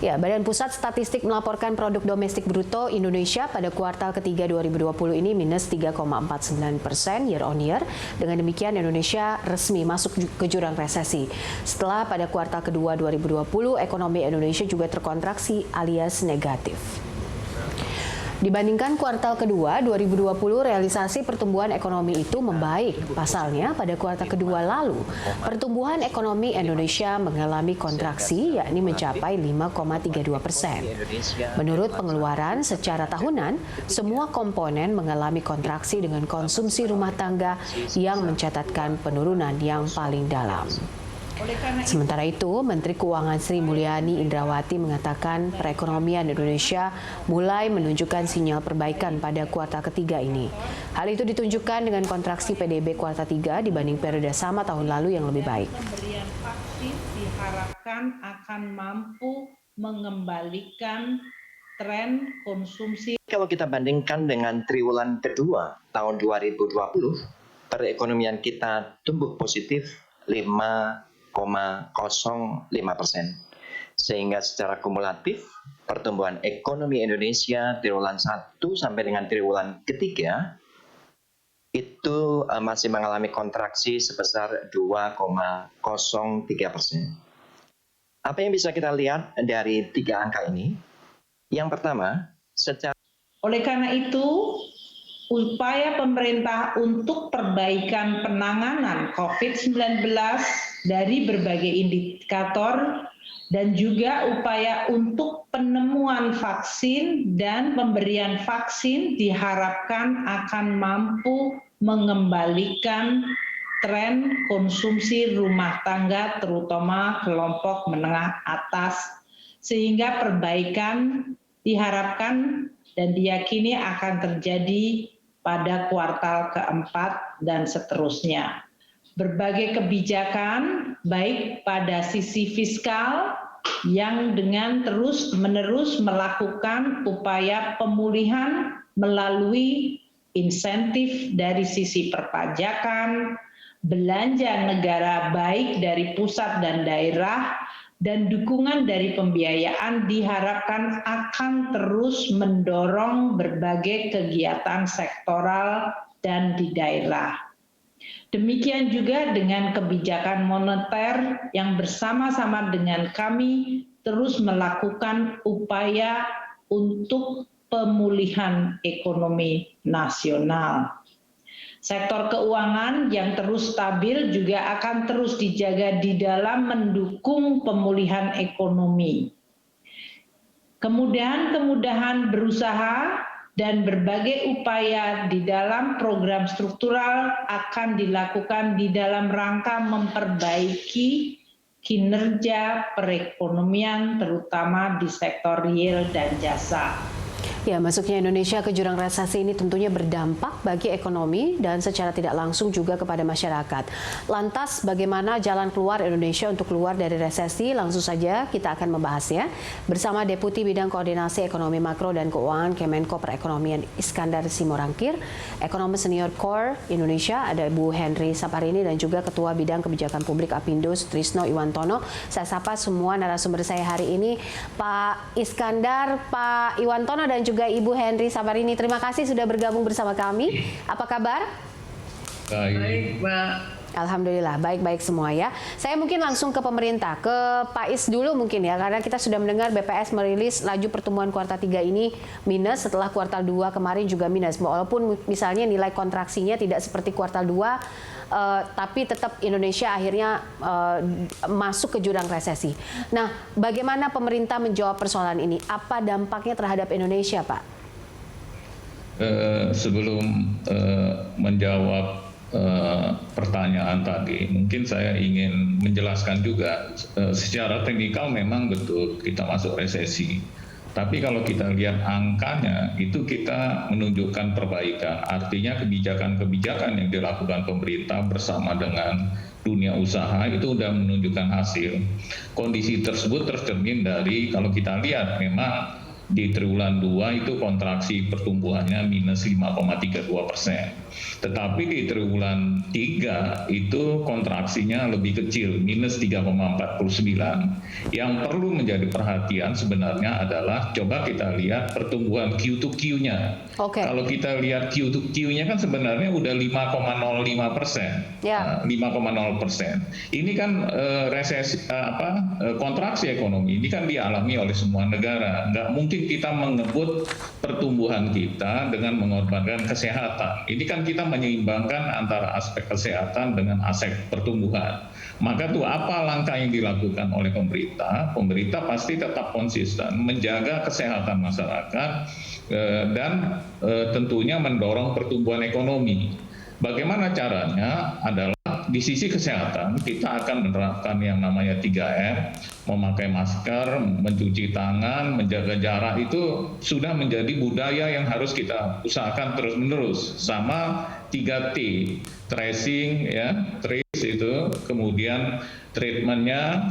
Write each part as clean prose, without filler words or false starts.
Ya, Badan Pusat Statistik melaporkan produk domestik bruto Indonesia pada kuartal ketiga 2020 ini minus 3,49% year on year. Dengan demikian Indonesia resmi masuk ke jurang resesi. Setelah pada kuartal kedua 2020 ekonomi Indonesia juga terkontraksi alias negatif. Dibandingkan kuartal kedua 2020, realisasi pertumbuhan ekonomi itu membaik. Pasalnya, pada kuartal kedua lalu, pertumbuhan ekonomi Indonesia mengalami kontraksi, yakni mencapai 5,32%. Menurut pengeluaran secara tahunan, semua komponen mengalami kontraksi dengan konsumsi rumah tangga yang mencatatkan penurunan yang paling dalam. Sementara itu, Menteri Keuangan Sri Mulyani Indrawati mengatakan perekonomian Indonesia mulai menunjukkan sinyal perbaikan pada kuartal ketiga ini. Hal itu ditunjukkan dengan kontraksi PDB kuartal 3 dibanding periode sama tahun lalu yang lebih baik. Pemberian vaksin diharapkan akan mampu mengembalikan tren konsumsi. Kalau kita bandingkan dengan triwulan kedua tahun 2020, perekonomian kita tumbuh positif 5,05%. Sehingga secara kumulatif pertumbuhan ekonomi Indonesia triwulan 1 sampai dengan triwulan ketiga itu masih mengalami kontraksi sebesar 2,03%. Apa yang bisa kita lihat dari tiga angka ini? Yang pertama, oleh karena itu, upaya pemerintah untuk perbaikan penanganan COVID-19 dari berbagai indikator dan juga upaya untuk penemuan vaksin dan pemberian vaksin diharapkan akan mampu mengembalikan tren konsumsi rumah tangga terutama kelompok menengah atas, sehingga perbaikan diharapkan dan diyakini akan terjadi pada kuartal keempat dan seterusnya. Berbagai kebijakan baik pada sisi fiskal yang dengan terus-menerus melakukan upaya pemulihan melalui insentif dari sisi perpajakan, belanja negara baik dari pusat dan daerah, dan dukungan dari pembiayaan diharapkan akan terus mendorong berbagai kegiatan sektoral dan di daerah. Demikian juga dengan kebijakan moneter yang bersama-sama dengan kami terus melakukan upaya untuk pemulihan ekonomi nasional. Sektor keuangan yang terus stabil juga akan terus dijaga di dalam mendukung pemulihan ekonomi. Kemudahan-kemudahan berusaha dan berbagai upaya di dalam program struktural akan dilakukan di dalam rangka memperbaiki kinerja perekonomian terutama di sektor real dan jasa. Ya, masuknya Indonesia ke jurang resesi ini tentunya berdampak bagi ekonomi dan secara tidak langsung juga kepada masyarakat. Lantas, bagaimana jalan keluar Indonesia untuk keluar dari resesi? Langsung saja kita akan membahasnya bersama Deputi Bidang Koordinasi Ekonomi Makro dan Keuangan Kemenko Perekonomian Iskandar Simorangkir, Ekonomi Senior Core Indonesia, ada Bu Henry Saparini, dan juga Ketua Bidang Kebijakan Publik Apindo Sutrisno Iwantono. Saya sapa semua narasumber saya hari ini, Pak Iskandar, Pak Iwantono, dan juga Ibu Henry Saparini. Terima kasih sudah bergabung bersama kami. Apa kabar? Baik, Mbak. Alhamdulillah, baik-baik semua ya. Saya mungkin langsung ke pemerintah, ke Pak Is dulu mungkin ya, karena kita sudah mendengar BPS merilis laju pertumbuhan kuartal 3 ini minus setelah kuartal 2 kemarin juga minus. Walaupun misalnya nilai kontraksinya tidak seperti kuartal 2, tapi tetap Indonesia akhirnya masuk ke jurang resesi. Nah, bagaimana pemerintah menjawab persoalan ini? Apa dampaknya terhadap Indonesia, Pak? Sebelum menjawab pertanyaan tadi, mungkin saya ingin menjelaskan juga secara teknikal memang betul kita masuk resesi. Tapi kalau kita lihat angkanya, itu kita menunjukkan perbaikan. Artinya kebijakan-kebijakan yang dilakukan pemerintah bersama dengan dunia usaha itu sudah menunjukkan hasil. Kondisi tersebut tercermin dari, kalau kita lihat memang di triwulan 2 itu kontraksi pertumbuhannya minus 5,32%. Tetapi di triwulan 3 itu kontraksinya lebih kecil, minus 3,49. Yang perlu menjadi perhatian sebenarnya adalah coba kita lihat pertumbuhan Q2Q-nya. Kalau kita lihat Q2Q-nya kan sebenarnya udah 5,05%. 5,0%. Ini kan kontraksi ekonomi ini kan dialami oleh semua negara. Nggak mungkin kita mengebut pertumbuhan kita dengan mengorbankan kesehatan. Ini kan kita menyeimbangkan antara aspek kesehatan dengan aspek pertumbuhan. Maka tuh apa langkah yang dilakukan oleh pemerintah? Pemerintah pasti tetap konsisten menjaga kesehatan masyarakat dan tentunya mendorong pertumbuhan ekonomi. Bagaimana caranya adalah di sisi kesehatan kita akan menerapkan yang namanya 3M, memakai masker, mencuci tangan, menjaga jarak itu sudah menjadi budaya yang harus kita usahakan terus-menerus. Sama 3T, tracing, trace itu, kemudian treatmentnya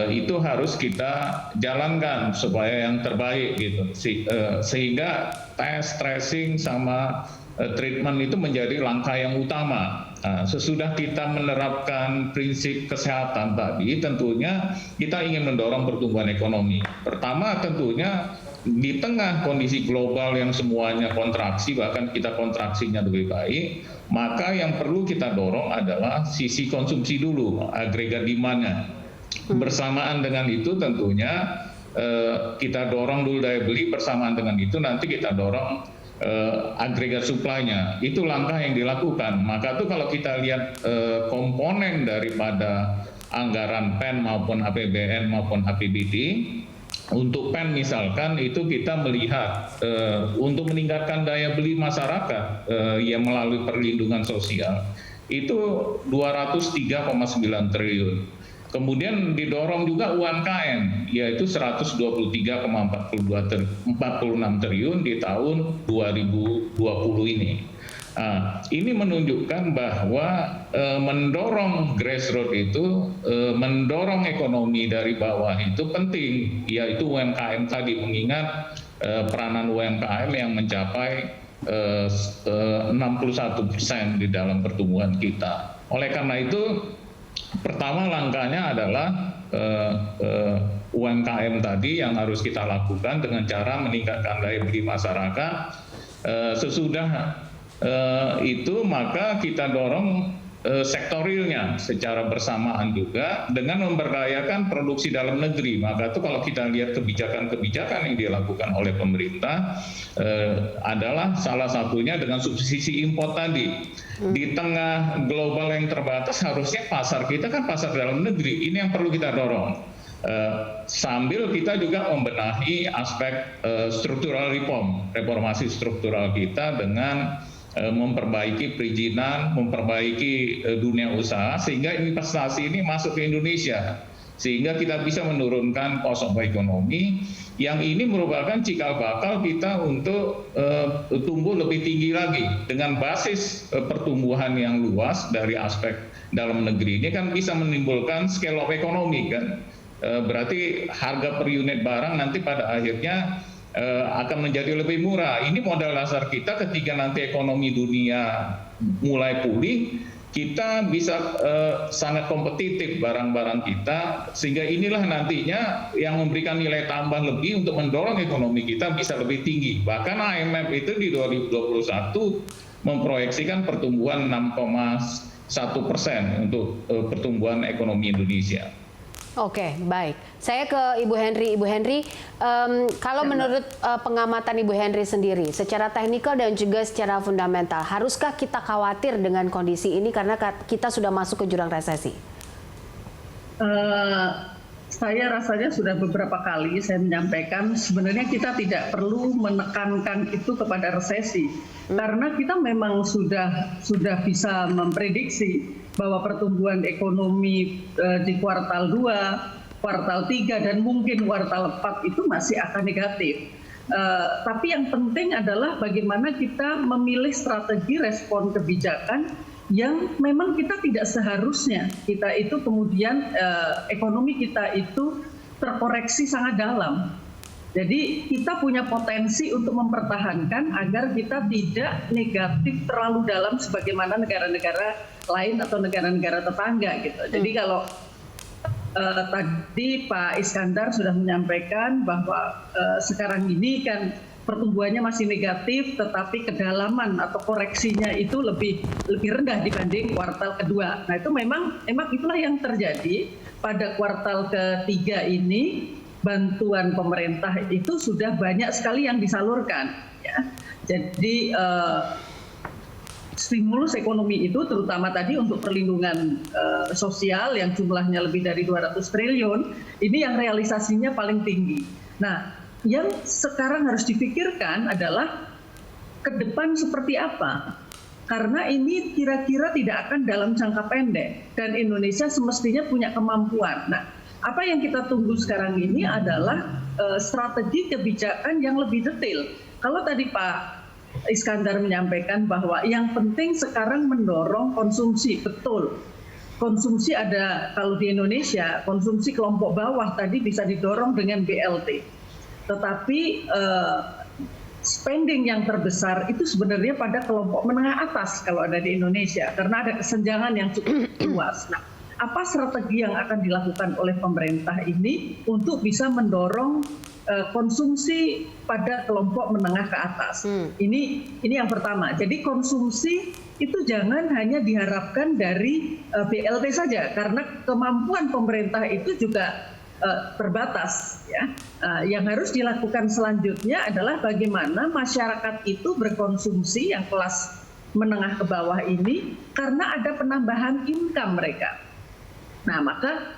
itu harus kita jalankan supaya yang terbaik gitu. Sehingga tes, tracing sama treatment itu menjadi langkah yang utama. Sesudah kita menerapkan prinsip kesehatan tadi, tentunya kita ingin mendorong pertumbuhan ekonomi. Pertama tentunya di tengah kondisi global yang semuanya kontraksi, bahkan kita kontraksinya lebih baik, maka yang perlu kita dorong adalah sisi konsumsi dulu, agregat demand-nya. Bersamaan dengan itu tentunya kita dorong dulu daya beli, bersamaan dengan itu nanti kita dorong agregat supply-nya. Itu langkah yang dilakukan. Maka tuh kalau kita lihat komponen daripada anggaran PEN maupun APBN maupun APBD, untuk PEN misalkan itu kita melihat untuk meningkatkan daya beli masyarakat yang melalui perlindungan sosial itu 203,9 triliun. Kemudian didorong juga UMKM, yaitu 123,46 triliun di tahun 2020 ini. Ini menunjukkan bahwa mendorong grassroots itu, mendorong ekonomi dari bawah itu penting, yaitu UMKM tadi, mengingat peranan UMKM yang mencapai 61% di dalam pertumbuhan kita. Oleh karena itu, pertama langkahnya adalah UMKM tadi yang harus kita lakukan dengan cara meningkatkan daya beli masyarakat. Sesudah itu maka kita dorong sektor realnya secara bersamaan juga dengan memberdayakan produksi dalam negeri. Maka itu kalau kita lihat kebijakan-kebijakan yang dilakukan oleh pemerintah adalah salah satunya dengan subsidi impor tadi. Di tengah global yang terbatas harusnya pasar kita kan pasar dalam negeri. Ini yang perlu kita dorong. Sambil kita juga membenahi aspek struktural reformasi struktural kita dengan memperbaiki perizinan, memperbaiki dunia usaha sehingga investasi ini masuk ke Indonesia, sehingga kita bisa menurunkan cost of ekonomi yang ini merupakan cikal bakal kita untuk tumbuh lebih tinggi lagi dengan basis pertumbuhan yang luas dari aspek dalam negeri. Ini kan bisa menimbulkan scale of ekonomi kan, berarti harga per unit barang nanti pada akhirnya akan menjadi lebih murah. Ini modal dasar kita ketika nanti ekonomi dunia mulai pulih, kita bisa sangat kompetitif barang-barang kita, sehingga inilah nantinya yang memberikan nilai tambah lebih untuk mendorong ekonomi kita bisa lebih tinggi. Bahkan IMF itu di 2021 memproyeksikan pertumbuhan 6,1% untuk pertumbuhan ekonomi Indonesia. Oke, baik. Saya ke Ibu Henry. Ibu Henry, kalau menurut pengamatan Ibu Henry sendiri, secara teknikal dan juga secara fundamental, haruskah kita khawatir dengan kondisi ini karena kita sudah masuk ke jurang resesi? Saya rasanya sudah beberapa kali saya menyampaikan sebenarnya kita tidak perlu menekankan itu kepada resesi, karena kita memang sudah bisa memprediksi bahwa pertumbuhan ekonomi di kuartal 2, kuartal 3, dan mungkin kuartal 4 itu masih akan negatif. Tapi yang penting adalah bagaimana kita memilih strategi respon kebijakan yang memang kita tidak seharusnya kita itu kemudian ekonomi kita itu terkoreksi sangat dalam. Jadi kita punya potensi untuk mempertahankan agar kita tidak negatif terlalu dalam sebagaimana negara-negara lain atau negara-negara tetangga gitu. Jadi kalau tadi Pak Iskandar sudah menyampaikan bahwa sekarang ini kan pertumbuhannya masih negatif, tetapi kedalaman atau koreksinya itu lebih rendah dibanding kuartal kedua. Nah itu memang itulah yang terjadi pada kuartal ketiga ini. Bantuan pemerintah itu sudah banyak sekali yang disalurkan. Ya. Jadi stimulus ekonomi itu terutama tadi untuk perlindungan sosial yang jumlahnya lebih dari 200 triliun, ini yang realisasinya paling tinggi. Nah, yang sekarang harus dipikirkan adalah ke depan seperti apa. Karena ini kira-kira tidak akan dalam jangka pendek dan Indonesia semestinya punya kemampuan. Nah, apa yang kita tunggu sekarang ini adalah strategi kebijakan yang lebih detail. Kalau tadi Pak Iskandar menyampaikan bahwa yang penting sekarang mendorong konsumsi, betul. Konsumsi ada, kalau di Indonesia, konsumsi kelompok bawah tadi bisa didorong dengan BLT. Tetapi spending yang terbesar itu sebenarnya pada kelompok menengah atas kalau ada di Indonesia, karena ada kesenjangan yang cukup luas. Nah, apa strategi yang akan dilakukan oleh pemerintah ini untuk bisa mendorong konsumsi pada kelompok menengah ke atas? Ini yang pertama. Jadi konsumsi itu jangan hanya diharapkan dari BLT saja, karena kemampuan pemerintah itu juga terbatas. Ya. Yang harus dilakukan selanjutnya adalah bagaimana masyarakat itu berkonsumsi yang kelas menengah ke bawah ini karena ada penambahan income mereka. Nah, maka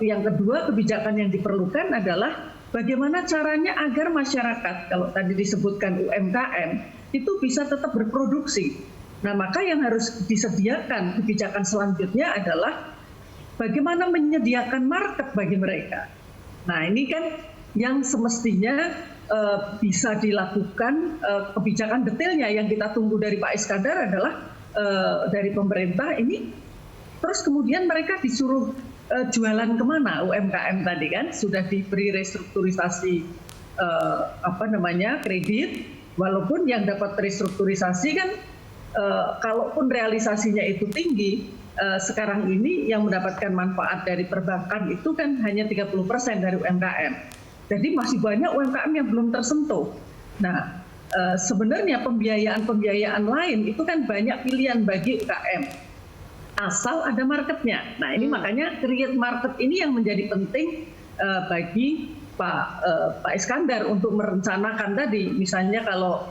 yang kedua kebijakan yang diperlukan adalah bagaimana caranya agar masyarakat, kalau tadi disebutkan UMKM, itu bisa tetap berproduksi. Nah, maka yang harus disediakan kebijakan selanjutnya adalah bagaimana menyediakan market bagi mereka. Nah, ini kan yang semestinya bisa dilakukan kebijakan detailnya yang kita tunggu dari Pak Iskandar adalah dari pemerintah ini. Terus kemudian mereka disuruh jualan kemana UMKM tadi kan sudah diberi restrukturisasi kredit, walaupun yang dapat restrukturisasi kan kalaupun realisasinya itu tinggi, sekarang ini yang mendapatkan manfaat dari perbankan itu kan hanya 30% dari UMKM. Jadi masih banyak UMKM yang belum tersentuh. Nah, sebenarnya pembiayaan lain itu kan banyak pilihan bagi UMKM. Asal ada marketnya. Nah ini makanya create market ini yang menjadi penting bagi Pak Iskandar untuk merencanakan tadi. Misalnya kalau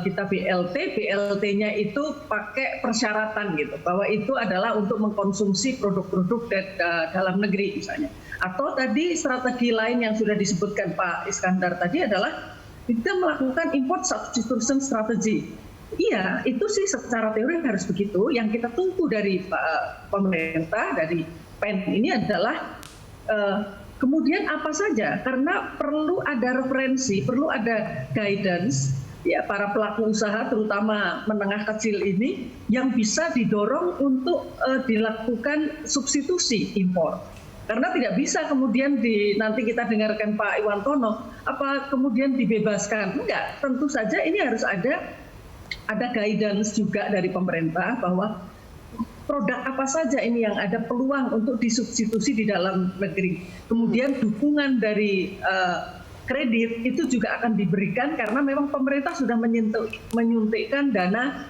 kita BLT-nya itu pakai persyaratan gitu, bahwa itu adalah untuk mengkonsumsi produk-produk dalam negeri misalnya. Atau tadi strategi lain yang sudah disebutkan Pak Iskandar tadi adalah kita melakukan import substitution strategy. Iya, itu sih secara teori harus begitu. Yang kita tunggu dari pemerintah, dari PEN ini adalah kemudian apa saja, karena perlu ada referensi, perlu ada guidance, ya para pelaku usaha terutama menengah kecil ini yang bisa didorong untuk dilakukan substitusi impor. Karena tidak bisa kemudian nanti kita dengarkan Pak Iwantono, apa kemudian dibebaskan? Enggak, tentu saja ini harus ada guidance juga dari pemerintah bahwa produk apa saja ini yang ada peluang untuk disubstitusi di dalam negeri. Kemudian dukungan dari kredit itu juga akan diberikan karena memang pemerintah sudah menyuntikkan dana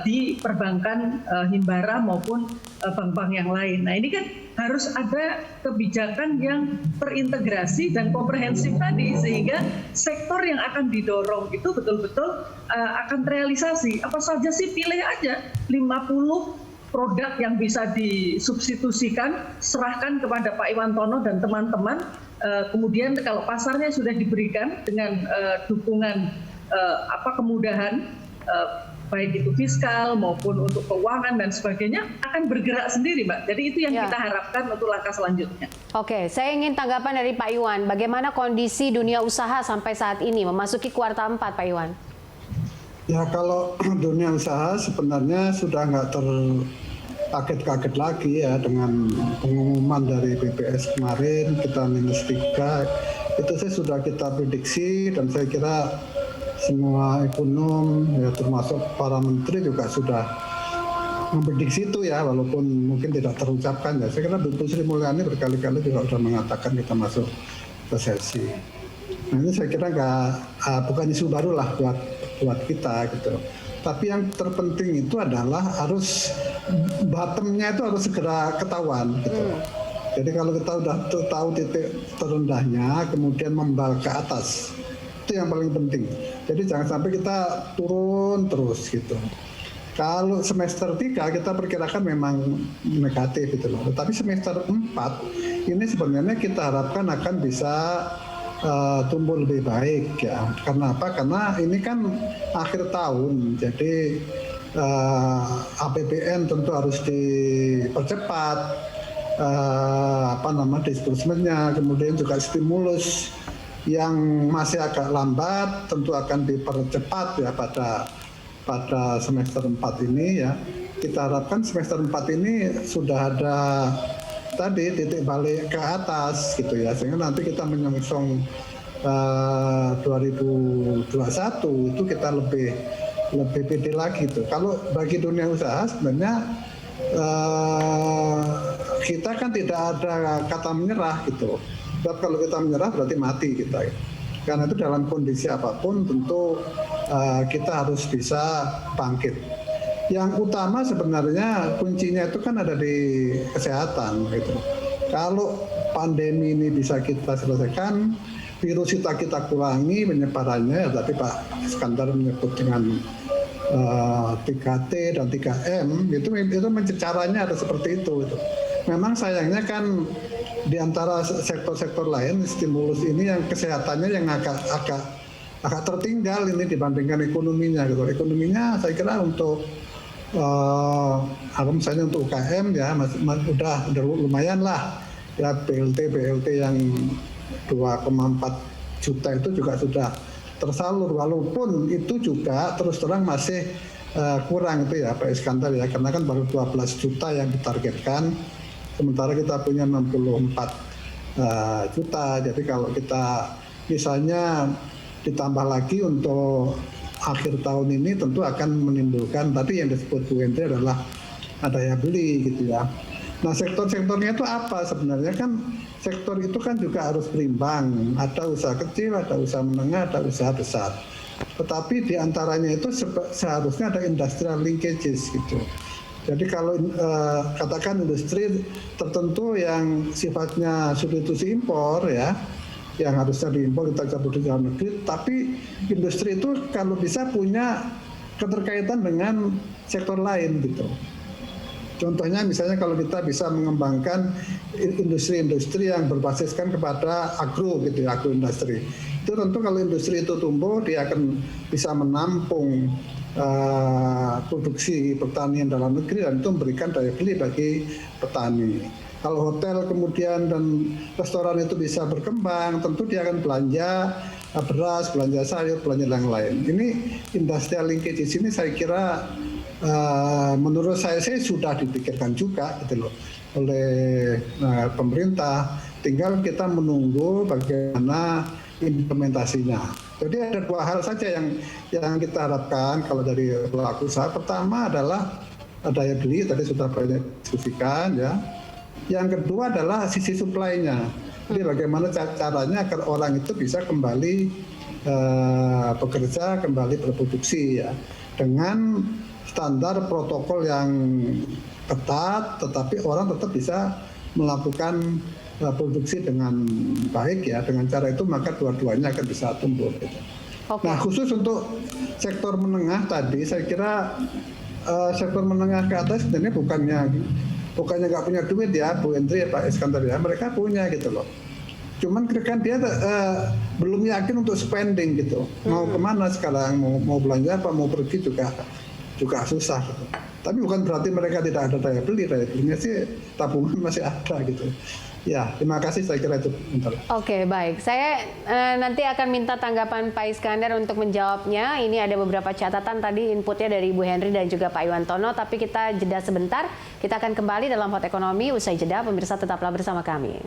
di perbankan Himbara maupun bank-bank yang lain. Nah ini kan harus ada kebijakan yang terintegrasi dan komprehensif tadi sehingga sektor yang akan didorong itu betul-betul akan terrealisasi. Apa saja sih, pilih aja 50 produk yang bisa disubstitusikan, serahkan kepada Pak Iwantono dan teman-teman. Kemudian kalau pasarnya sudah diberikan dengan dukungan kemudahan baik itu fiskal maupun untuk keuangan dan sebagainya akan bergerak sendiri, Mbak. Jadi itu yang kita harapkan untuk langkah selanjutnya. Oke, saya ingin tanggapan dari Pak Iwan. Bagaimana kondisi dunia usaha sampai saat ini memasuki kuartal 4, Pak Iwan? Ya, kalau dunia usaha sebenarnya sudah nggak terkaget-kaget lagi ya dengan pengumuman dari BPS kemarin kita -3. Itu sih sudah kita prediksi dan saya kira semua ekonom ya termasuk para menteri juga sudah memprediksi itu ya, walaupun mungkin tidak terucapkan ya. Saya kira Bu Sri Mulyani berkali-kali juga sudah mengatakan kita masuk resesi. Nah ini saya kira bukan isu baru lah buat kita gitu. Tapi yang terpenting itu adalah harus bottomnya itu harus segera ketahuan gitu. Jadi kalau kita udah tahu titik terendahnya, kemudian membal ke atas, itu yang paling penting. Jadi jangan sampai kita turun terus gitu. Kalau semester 3 kita perkirakan memang negatif gitu loh. Tetapi semester 4 ini sebenarnya kita harapkan akan bisa tumbuh lebih baik ya. Karena apa? Karena ini kan akhir tahun, jadi APBN tentu harus dipercepat, disbursemennya, kemudian juga stimulus yang masih agak lambat tentu akan dipercepat ya pada semester 4 ini ya. Kita harapkan semester 4 ini sudah ada tadi titik balik ke atas gitu ya, sehingga nanti kita menyongsong 2021 itu kita lebih pede lagi tuh. Kalau bagi dunia usaha sebenarnya kita kan tidak ada kata menyerah gitu. Sebab kalau kita menyerah berarti mati kita. Karena itu dalam kondisi apapun tentu kita harus bisa bangkit. Yang utama sebenarnya kuncinya itu kan ada di kesehatan gitu. Kalau pandemi ini bisa kita selesaikan, virus kita kurangi penyebarannya, ya, tapi Pak Iskandar menyebut dengan 3T dan 3M itu caranya ada seperti itu gitu. Memang sayangnya kan di antara sektor-sektor lain stimulus ini yang kesehatannya yang agak tertinggal ini dibandingkan ekonominya gitu. Ekonominya saya kira untuk misalnya untuk UKM ya udah lumayan lah ya, BLT yang 2,4 juta itu juga sudah tersalur, walaupun itu juga terus terang masih kurang itu ya Pak Iskandar ya, karena kan baru 12 juta yang ditargetkan, sementara kita punya 64 juta. Jadi kalau kita misalnya ditambah lagi untuk akhir tahun ini tentu akan menimbulkan tadi yang disebut Bu Hendri adalah daya beli gitu ya. Nah sektor-sektornya itu apa sebenarnya? Kan sektor itu kan juga harus berimbang, ada usaha kecil, ada usaha menengah, ada usaha besar. Tetapi di antaranya itu seharusnya ada industrial linkages gitu. Jadi kalau katakan industri tertentu yang sifatnya substitusi impor ya, yang harusnya diimpor kita produksi dalam negeri, tapi industri itu kalau bisa punya keterkaitan dengan sektor lain gitu. Contohnya misalnya kalau kita bisa mengembangkan industri-industri yang berbasiskan kepada agro gitu ya, agroindustri. Itu tentu kalau industri itu tumbuh dia akan bisa menampung produksi pertanian dalam negeri dan itu memberikan daya beli bagi petani. Kalau hotel kemudian dan restoran itu bisa berkembang, tentu dia akan belanja beras, belanja sayur, belanja yang lain. Ini industrial linkage di sini saya kira menurut saya sudah dipikirkan juga gitu loh oleh pemerintah. Tinggal kita menunggu bagaimana implementasinya. Jadi ada dua hal saja yang kita harapkan kalau dari pelaku usaha. Pertama adalah daya beli, tadi sudah banyak diskusikan ya. Yang kedua adalah sisi supply-nya. Jadi bagaimana caranya agar orang itu bisa kembali bekerja, kembali berproduksi ya, dengan standar protokol yang ketat, tetapi orang tetap bisa melakukan produksi dengan baik ya. Dengan cara itu maka dua-duanya akan bisa tumbuh. Gitu. Okay. Nah khusus untuk sektor menengah tadi, saya kira sektor menengah ke atas sebenarnya bukannya nggak punya duit ya Bu Hendri ya Pak Iskandar ya, mereka punya gitu loh. Cuman kan dia belum yakin untuk spending gitu. Mau kemana sekarang, mau belanja apa, mau pergi juga susah gitu. Tapi bukan berarti mereka tidak ada daya belinya sih tabungan masih ada gitu. Ya, terima kasih, saya kira itu. Oke, baik. Saya nanti akan minta tanggapan Pak Iskandar untuk menjawabnya. Ini ada beberapa catatan tadi inputnya dari Bu Hendri dan juga Pak Iwantono, tapi kita jeda sebentar. Kita akan kembali dalam Hot Ekonomi usai jeda. Pemirsa tetaplah bersama kami.